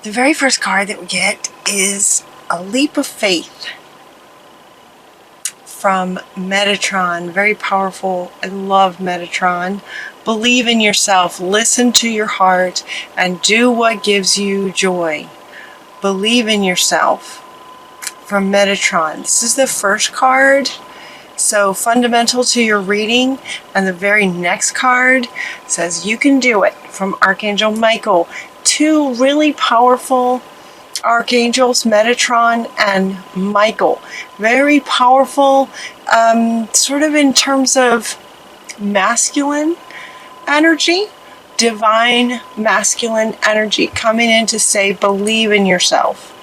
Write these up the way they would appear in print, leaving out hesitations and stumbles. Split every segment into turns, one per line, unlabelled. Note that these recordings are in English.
The very first card that we get is a leap of faith from Metatron. Very powerful. I love Metatron. Believe in yourself, listen to your heart, and do what gives you joy. Believe in yourself from Metatron. This is the first card, so fundamental to your reading. And the very next card says you can do it, from Archangel Michael. Two really powerful archangels, Metatron and Michael. Very powerful, sort of in terms of masculine energy, divine masculine energy, coming in to say, believe in yourself.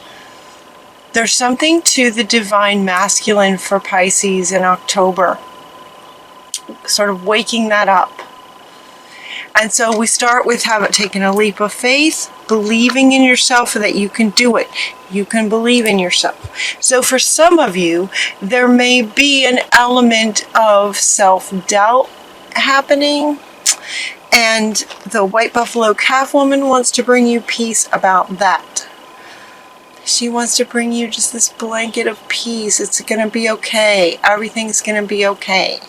There's something to the divine masculine for Pisces in October, sort of waking that up. And so we start with taking a leap of faith, believing in yourself that you can do it. You can believe in yourself. So for some of you, there may be an element of self-doubt happening. And the White Buffalo Calf Woman wants to bring you peace about that. She wants to bring you just this blanket of peace. It's going to be okay. Everything's going to be okay.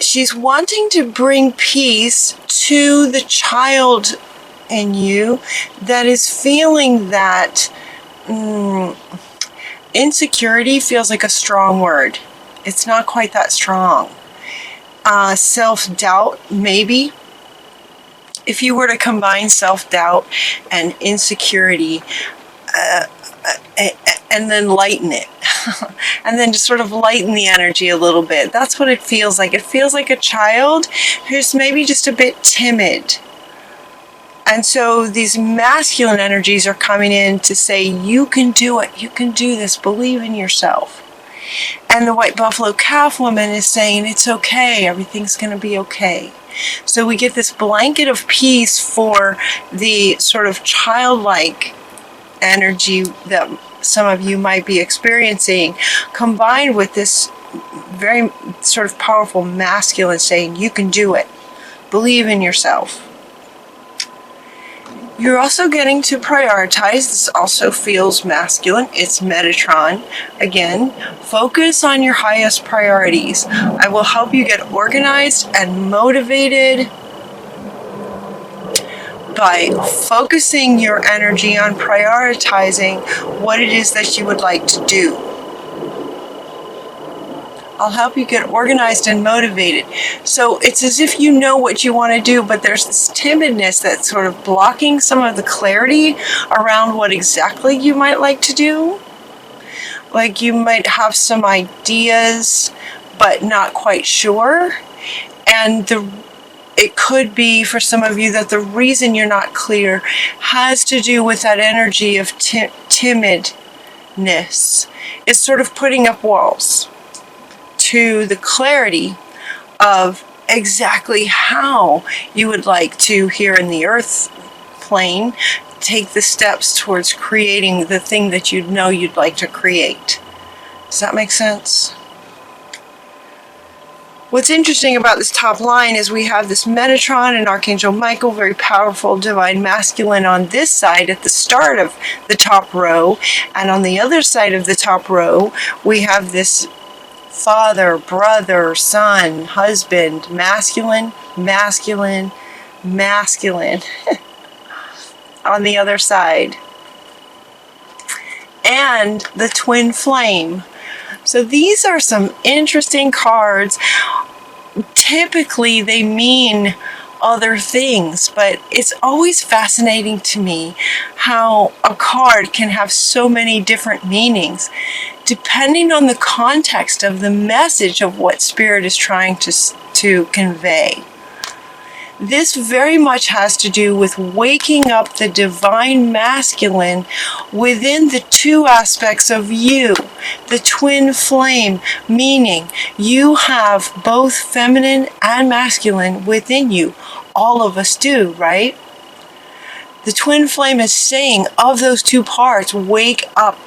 She's wanting to bring peace to the child in you that is feeling that insecurity feels like a strong word. It's not quite that strong. Self-doubt, maybe. If you were to combine self-doubt and insecurity, and then lighten it, and then just sort of lighten the energy a little bit. That's what it feels like. It feels like a child who's maybe just a bit timid. And so these masculine energies are coming in to say, you can do it. You can do this. Believe in yourself. And the White Buffalo Calf Woman is saying, it's okay. Everything's going to be okay. So we get this blanket of peace for the sort of childlike energy that some of you might be experiencing, combined with this very sort of powerful masculine saying, you can do it. Believe in yourself. You're also getting to prioritize. This also feels masculine. It's Metatron. Again, focus on your highest priorities. I will help you get organized and motivated by focusing your energy on prioritizing what it is that you would like to do. I'll help you get organized and motivated. So it's as if you know what you want to do, but there's this timidness that's sort of blocking some of the clarity around what exactly you might like to do. Like you might have some ideas, but not quite sure. And it could be for some of you that the reason you're not clear has to do with that energy of timidness. It's sort of putting up walls to the clarity of exactly how you would like to, here in the earth plane, take the steps towards creating the thing that you know you'd like to create. Does that make sense? What's interesting about this top line is we have this Metatron and Archangel Michael, very powerful divine masculine on this side at the start of the top row. And on the other side of the top row, we have this father, brother, son, husband, masculine, masculine, masculine on the other side. And the twin flame. So these are some interesting cards. Typically they mean other things, but it's always fascinating to me how a card can have so many different meanings depending on the context of the message of what Spirit is trying to convey. This very much has to do with waking up the divine masculine within the two aspects of you, the twin flame, meaning you have both feminine and masculine within you. All of us do, right? The twin flame is saying, of those two parts, wake up.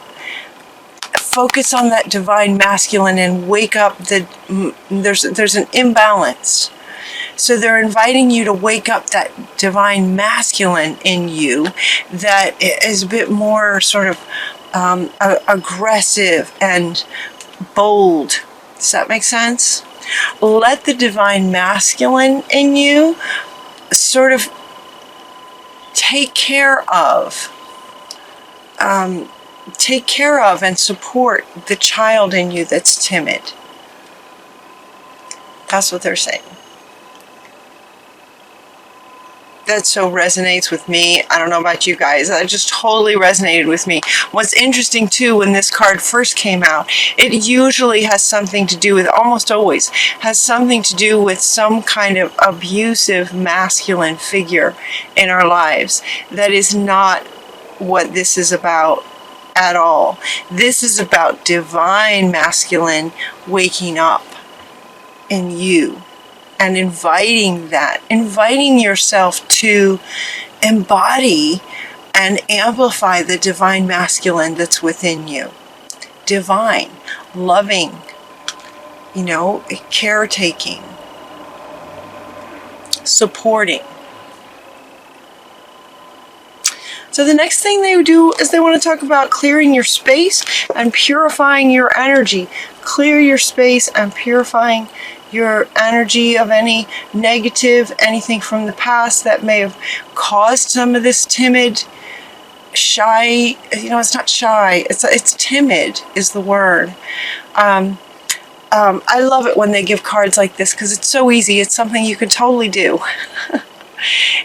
Focus on that divine masculine and wake up. There's an imbalance. So they're inviting you to wake up that divine masculine in you that is a bit more sort of aggressive and bold. Does that make sense? Let the divine masculine in you sort of take care of and support the child in you that's timid. That's what they're saying. That so resonates with me. I don't know about you guys. That just totally resonated with me. What's interesting too, when this card first came out, it usually has something to do with, almost always, has something to do with some kind of abusive masculine figure in our lives. That is not what this is about at all. This is about divine masculine waking up in you and inviting yourself to embody and amplify the divine masculine that's within you. Divine, loving, caretaking, supporting. So the next thing they do is they want to talk about clearing your space and purifying your energy. Clear your space and purifying your energy of any negative, anything from the past that may have caused some of this timid, shy, it's not shy, it's timid is the word. I love it when they give cards like this because it's so easy. It's something you can totally do.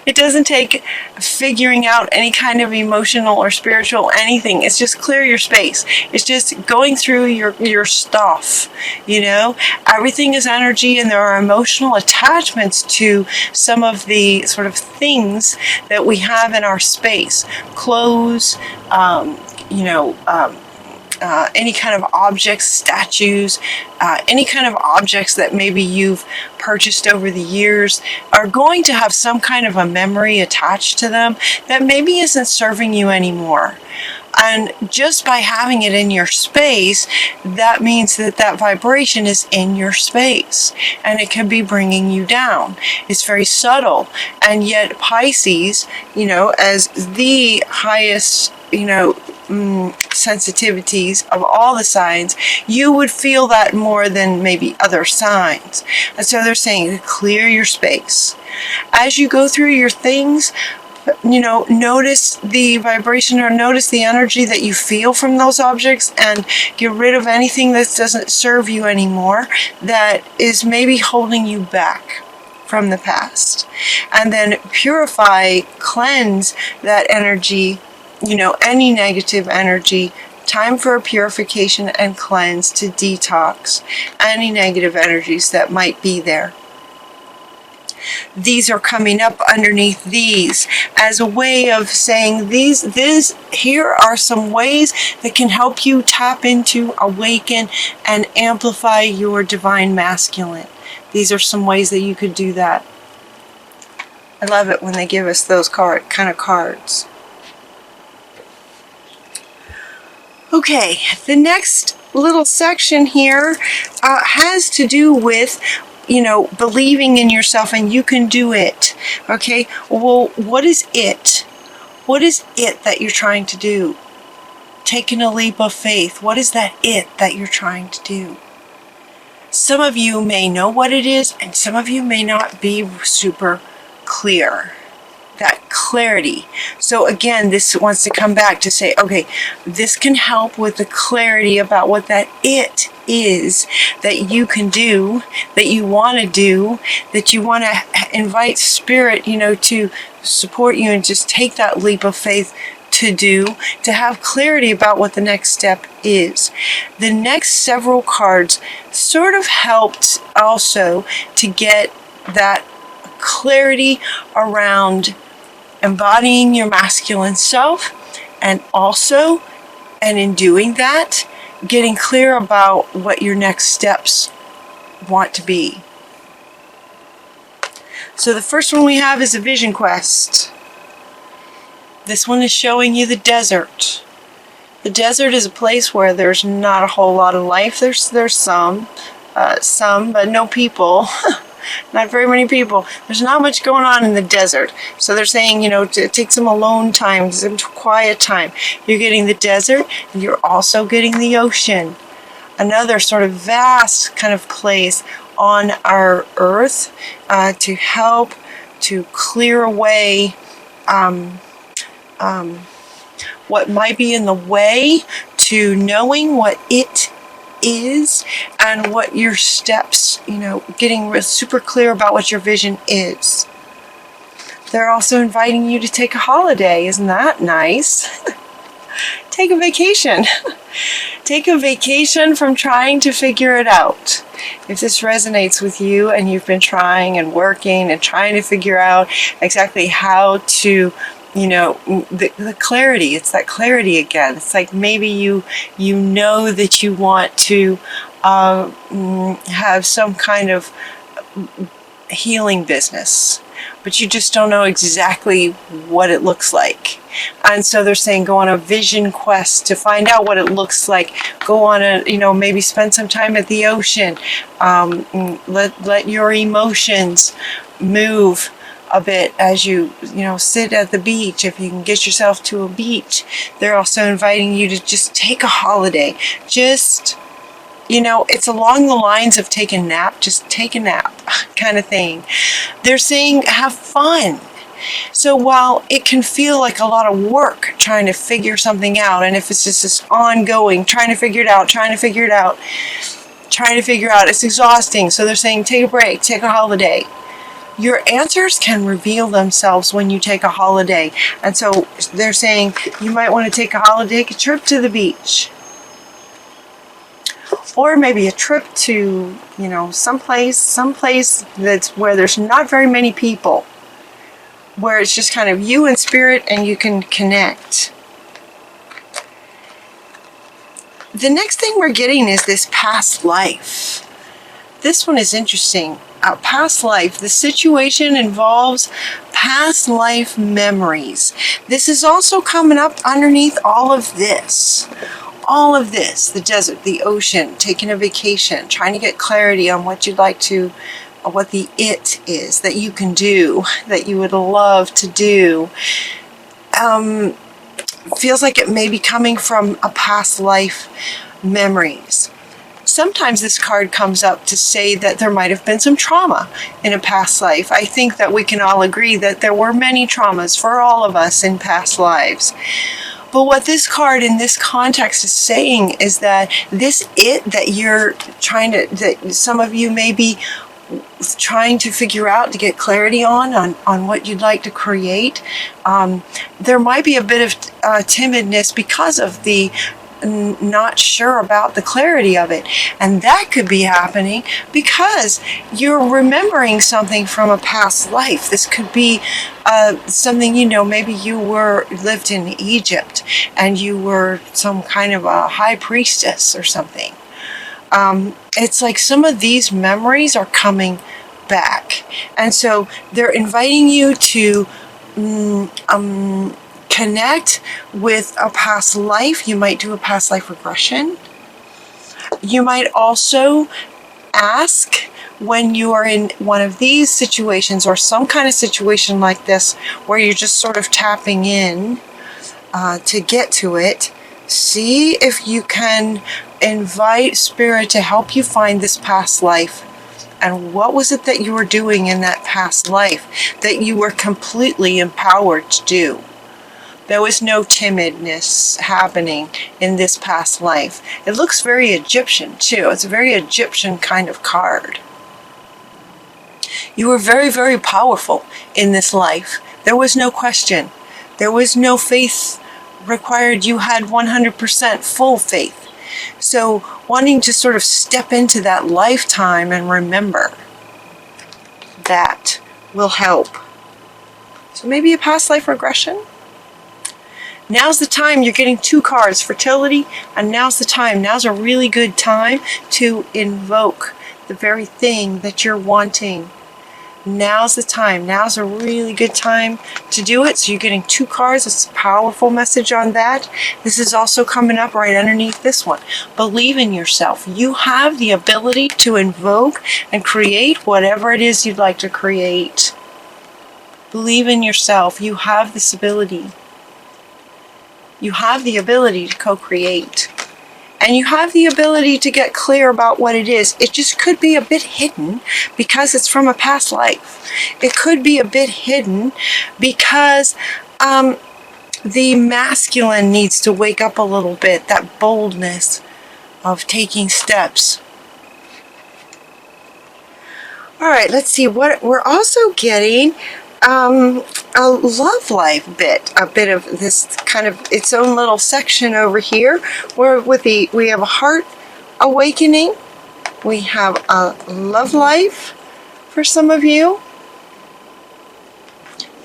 It doesn't take figuring out any kind of emotional or spiritual anything. It's just clear your space. It's just going through your stuff, Everything is energy, and there are emotional attachments to some of the sort of things that we have in our space. Clothes, any kind of objects, statues, any kind of objects that maybe you've purchased over the years are going to have some kind of a memory attached to them that maybe isn't serving you anymore. And just by having it in your space, that means that vibration is in your space, and it can be bringing you down. It's very subtle, and yet Pisces, as the highest, sensitivities of all the signs, you would feel that more than maybe other signs. And so they're saying clear your space. As you go through your things, notice the vibration or notice the energy that you feel from those objects, and get rid of anything that doesn't serve you anymore, that is maybe holding you back from the past. And then purify, cleanse that energy, any negative energy. Time for a purification and cleanse to detox any negative energies that might be there. These are coming up underneath these as a way of saying here are some ways that can help you tap into, awaken, and amplify your divine masculine. These are some ways that you could do that. I love it when they give us those kind of cards. Okay, the next little section here has to do with, believing in yourself, and you can do it. Okay, well, what is it? What is it that you're trying to do? Taking a leap of faith. What is that it that you're trying to do? Some of you may know what it is, and some of you may not be super clear. That clarity. So again, this wants to come back to say, okay, this can help with the clarity about what that it is that you can do, that you want to do, that you want to invite spirit, to support you and just take that leap of faith to do, to have clarity about what the next step is. The next several cards sort of helped also to get that clarity around embodying your masculine self, and also, and in doing that, getting clear about what your next steps want to be. So the first one we have is a vision quest. This one is showing you the desert. The desert is a place where there's not a whole lot of life. There's some, but no people. not very many people. There's not much going on in the desert. So they're saying, to take some alone time, some quiet time. You're getting the desert, and you're also getting the ocean. Another sort of vast kind of place on our earth to help to clear away what might be in the way to knowing what it is and what your steps, getting super clear about what your vision is. They're also inviting you to take a holiday. Isn't that nice? Take a vacation. Take a vacation from trying to figure it out. If this resonates with you and you've been trying and working and trying to figure out exactly how to, the clarity, it's that clarity again. It's like maybe you know that you want to have some kind of healing business, but you just don't know exactly what it looks like. And so they're saying go on a vision quest to find out what it looks like. Go on maybe spend some time at the ocean. Let your emotions move a bit as you sit at the beach. If you can get yourself to a beach, they're also inviting you to just take a holiday. Just it's along the lines of take a nap, just take a nap kind of thing. They're saying have fun. So while it can feel like a lot of work trying to figure something out, and if it's just this ongoing, trying to figure it out, it's exhausting. So they're saying take a break, take a holiday. Your answers can reveal themselves when you take a holiday. And so they're saying you might want to take a holiday, take a trip to the beach. Or maybe a trip to, someplace that's where there's not very many people, where it's just kind of you and spirit and you can connect. The next thing we're getting is this past life. This one is interesting. Past life. The situation involves past life memories. This is also coming up underneath all of this. The desert, the ocean, taking a vacation, trying to get clarity on what you'd like to, what the it is that you can do, that you would love to do. Feels like it may be coming from a past life memories. Sometimes this card comes up to say that there might have been some trauma in a past life. I think that we can all agree that there were many traumas for all of us in past lives. But what this card in this context is saying is that this it that you're that some of you may be trying to figure out to get clarity on what you'd like to create, there might be a bit of timidness because of the not sure about the clarity of it. And that could be happening because you're remembering something from a past life. This could be something, maybe you lived in Egypt and you were some kind of a high priestess or something. It's like some of these memories are coming back. And so they're inviting you to connect with a past life. You might do a past life regression. You might also ask when you are in one of these situations or some kind of situation like this where you're just sort of tapping in to get to it. See if you can invite spirit to help you find this past life. And what was it that you were doing in that past life that you were completely empowered to do? There was no timidness happening in this past life. It looks very Egyptian too. It's a very Egyptian kind of card. You were very, very powerful in this life. There was no question. There was no faith required. You had 100% full faith. So wanting to sort of step into that lifetime and remember, that will help. So maybe a past life regression. Now's the time. You're getting 2 cards, fertility, and now's the time. Now's a really good time to invoke the very thing that you're wanting. now's the time. Now's a really good time to do it. So you're getting 2 cards. It's a powerful message on that. This is also coming up right underneath this one. Believe in yourself. You have the ability to invoke and create whatever it is you'd like to create. Believe in yourself. You have this ability. You have the ability to co-create. And you have the ability to get clear about what it is. It just could be a bit hidden because it's from a past life. It could be a bit hidden because the masculine needs to wake up a little bit. That boldness of taking steps. All right, let's see what we're also getting. A love life bit, a bit of this kind of its own little section over here, where we have a heart awakening, we have a love life for some of you,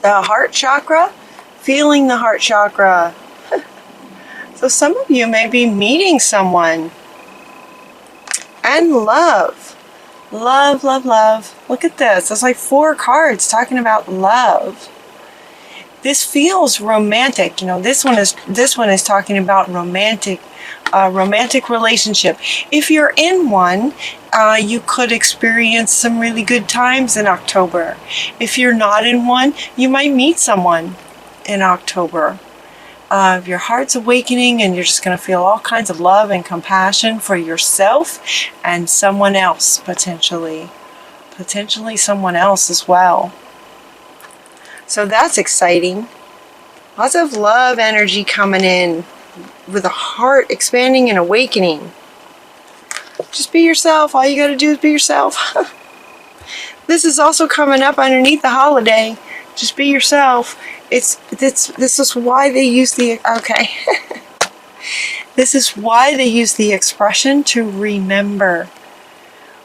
the heart chakra, feeling the heart chakra. So some of you may be meeting someone, and love. Love, love, love. Look at this. There's like 4 cards talking about love. This feels romantic. You know, this one is talking about romantic relationship. If you're in one, you could experience some really good times in October. If you're not in one, you might meet someone in October. If your heart's awakening and you're just going to feel all kinds of love and compassion for yourself and someone else, potentially someone else as well. So that's exciting. Lots of love energy coming in with a heart expanding and awakening. Just be yourself. All you got to do is be yourself. This is also coming up underneath the holiday. Just be yourself. This is why they use the This is why they use the expression to remember,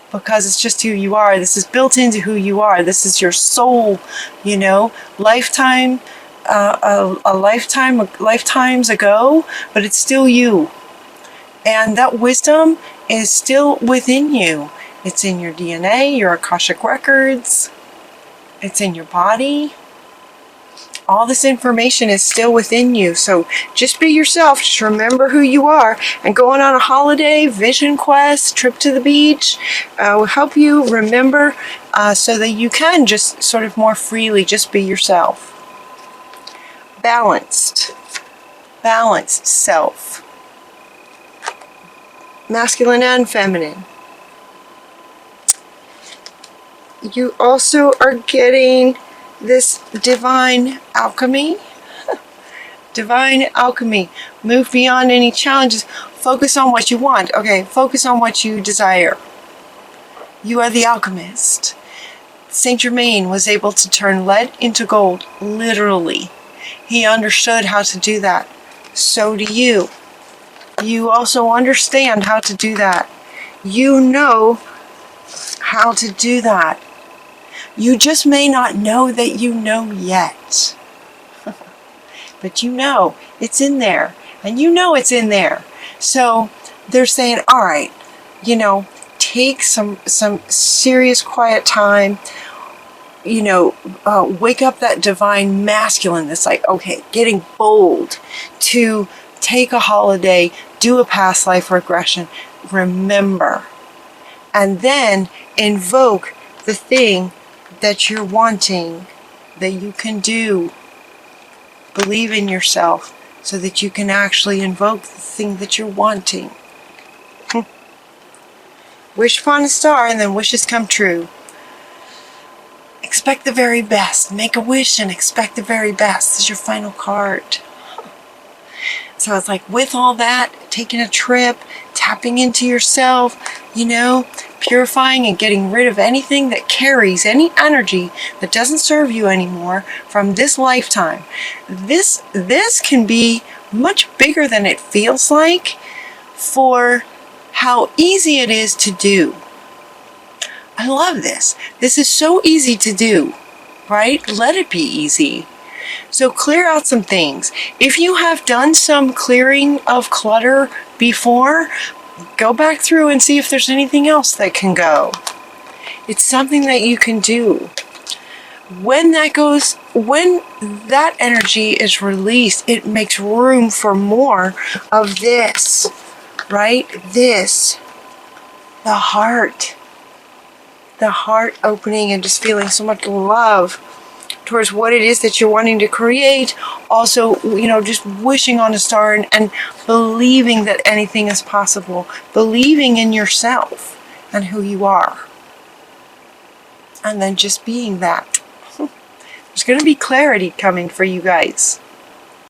because it's just who you are. This is built into who you are. This is your soul, you know, lifetimes ago, but it's still you, and that wisdom is still within you. It's in your DNA, your Akashic records. It's in your body. All this information is still within you. So just be yourself. Just remember who you are. And going on a holiday, vision quest, trip to the beach will help you remember so that you can just sort of more freely just be yourself. Balanced self. Masculine and feminine. You also are getting this divine alchemy. Divine alchemy. Move beyond any challenges. Focus on what you want. Okay, focus on what you desire. You are the alchemist. Saint Germain was able to turn lead into gold, literally. He understood how to do that. So do you. You also understand how to do that. You know how to do that. You just may not know that you know yet. But you know it's in there. And you know it's in there. So they're saying, all right, you know, take some serious quiet time. You know, wake up that divine masculine that's like, okay, getting bold to take a holiday, do a past life regression, remember, and then invoke the thing that you're wanting, that you can do. Believe in yourself so that you can actually invoke the thing that you're wanting. Wish upon a star and then wishes come true. Expect the very best. Make a wish and expect the very best. This is your final card. So it's like with all that, taking a trip, tapping into yourself, you know, purifying and getting rid of anything that carries any energy that doesn't serve you anymore from this lifetime. This can be much bigger than it feels like for how easy it is to do. I love this. This is so easy to do, right? Let it be easy. So clear out some things. If you have done some clearing of clutter before, go back through and see if there's anything else that can go. It's something that you can do. when that energy is released, it makes room for more of this, right? This, the heart opening and just feeling so much love towards what it is that you're wanting to create. Also, just wishing on a star and believing that anything is possible, believing in yourself and who you are. And then just being that. There's going to be clarity coming for you guys.